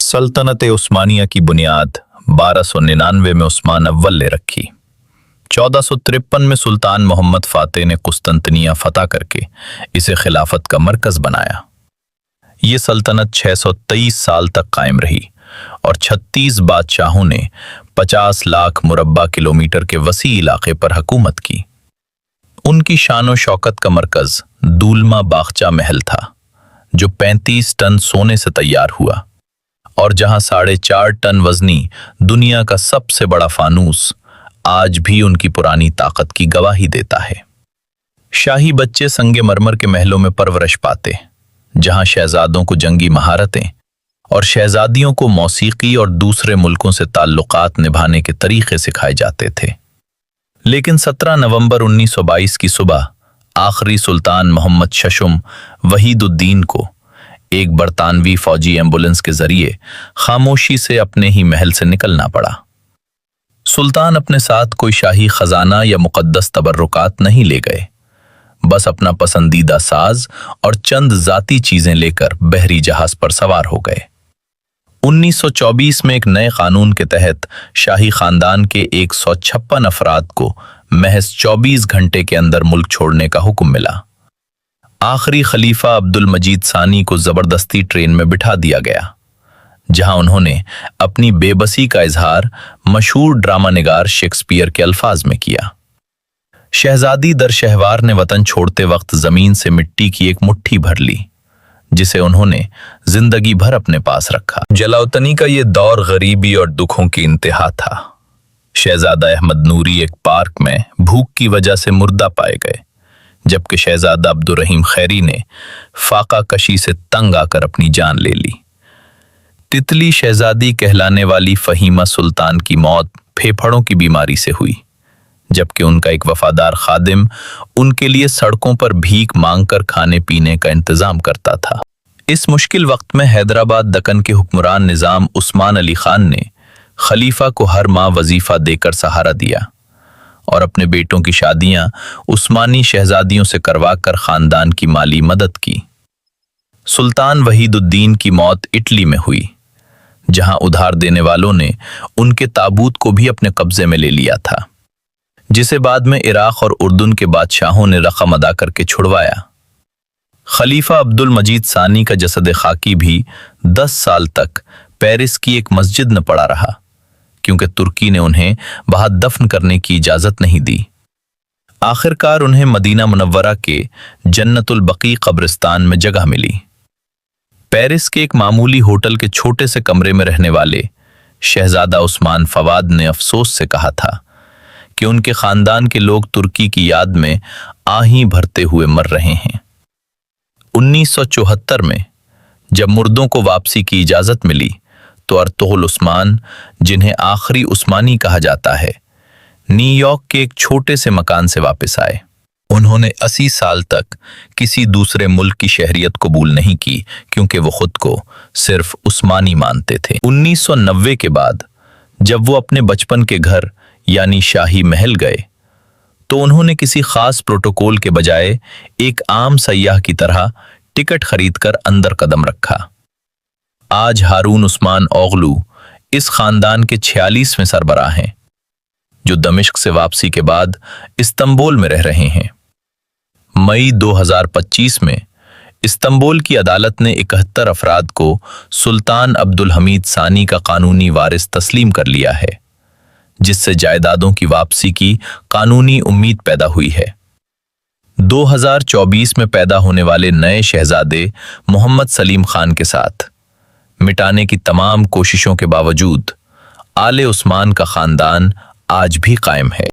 सल्तनत उस्मानिया की बुनियाद 1299 में उस्मान अव्वल ने रखी। 1453 में सुल्तान मोहम्मद फातेह ने कुस्तंतनिया फतह करके इसे खिलाफत का मरकज बनाया। ये सल्तनत 623 साल तक कायम रही और 36 बादशाहों ने 50 लाख मुरब्बा किलोमीटर के वसी इलाके पर हुकूमत की। उनकी शान व शौकत का मरकज दूलमा बागचा महल था, जो 35 टन सोने से तैयार हुआ और जहां 4.5 टन वजनी दुनिया का सबसे बड़ा फानूस आज भी उनकी पुरानी ताकत की गवाही देता है। शाही बच्चे संगे मरमर के महलों में परवरिश पाते, जहां शहजादों को जंगी महारतें और शहजादियों को मौसीकी और दूसरे मुल्कों से ताल्लुकात निभाने के तरीके सिखाए जाते थे। लेकिन 17 नवंबर 1922 की सुबह आखिरी सुल्तान मोहम्मद शशुम वहीदुद्दीन को एक बरतानवी फौजी एम्बुलेंस के जरिए खामोशी से अपने ही महल से निकलना पड़ा। सुल्तान अपने साथ कोई शाही खजाना या मुकद्दस तबर्रुकात नहीं ले गए, बस अपना पसंदीदा साज और चंद जाती चीजें लेकर बहरी जहाज पर सवार हो गए। 1924 में एक नए कानून के तहत शाही खानदान के 156 अफराद को महज 24 घंटे के अंदर मुल्क छोड़ने का हुक्म मिला। आखिरी खलीफा अब्दुल मजीद सानी को जबरदस्ती ट्रेन में बिठा दिया गया, जहां उन्होंने अपनी बेबसी का इजहार मशहूर ड्रामा निगार शेक्सपियर के अल्फाज में किया। शहजादी दर शहवार ने वतन छोड़ते वक्त जमीन से मिट्टी की एक मुट्ठी भर ली, जिसे उन्होंने जिंदगी भर अपने पास रखा। जलावतनी का ये दौर गरीबी और दुखों की इंतहा था। शहजादा अहमद नूरी एक पार्क में भूख की वजह से मुर्दा पाए गए, जबकि शहजादा अब्दुर्रहीम खैरी ने फाका कशी से तंग आकर अपनी जान ले ली। तितली शहजादी कहलाने वाली फहीमा सुल्तान की मौत फेफड़ों की बीमारी से हुई, जबकि उनका एक वफादार खादिम उनके लिए सड़कों पर भीख मांगकर खाने पीने का इंतजाम करता था। इस मुश्किल वक्त में हैदराबाद दक्कन के हुक्मरान निजाम उस्मान अली खान ने खलीफा को हर माह वजीफा देकर सहारा दिया और अपने बेटों की शादियां उस्मानी शहजादियों से करवाकर खानदान की माली मदद की। सुल्तान वहीदुद्दीन की मौत इटली में हुई, जहां उधार देने वालों ने उनके ताबूत को भी अपने कब्जे में ले लिया था, जिसे बाद में इराक और उर्दून के बादशाहों ने रकम अदा करके छुड़वाया। खलीफा अब्दुल मजीद सानी का जसद खाकी भी 10 साल तक पेरिस की एक मस्जिद में पड़ा रहा, क्योंकि तुर्की ने उन्हें वहां दफन करने की इजाजत नहीं दी। आखिरकार उन्हें मदीना मुनव्वरा के जन्नतुल बकी कब्रिस्तान में जगह मिली। पेरिस के एक मामूली होटल के छोटे से कमरे में रहने वाले शहजादा उस्मान फवाद ने अफसोस से कहा था कि उनके खानदान के लोग तुर्की की याद में आही भरते हुए मर रहे हैं। 1974 में जब मुर्दों को वापसी की इजाजत मिली, तो अर्तुगरुल उस्मान, जिन्हें आखिरी उस्मानी कहा जाता है, न्यूयॉर्क के एक छोटे से मकान से वापस आए। उन्होंने 80 साल तक किसी दूसरे मुल्क की शहरियत कबूल नहीं की, क्योंकि वो खुद को सिर्फ उस्मानी मानते थे। 1990 के बाद जब वो अपने बचपन के घर यानी शाही महल गए, तो उन्होंने किसी खास प्रोटोकॉल के बजाय एक आम सयाह की तरह टिकट खरीदकर अंदर कदम रखा। आज हारून उस्मान ओगलू इस खानदान के 46वें सरबराह हैं, जो दमिश्क से वापसी के बाद इस्तांबुल में रह रहे हैं। मई 2025 में इस्तांबुल की अदालत ने 71 अफराद को सुल्तान अब्दुल हमीद सानी का कानूनी वारिस तस्लीम कर लिया है, जिससे जायदादों की वापसी की कानूनी उम्मीद पैदा हुई है। 2024 में पैदा होने वाले नए शहजादे मोहम्मद सलीम खान के साथ मिटाने की तमाम कोशिशों के बावजूद आले उस्मान का खानदान आज भी कायम है।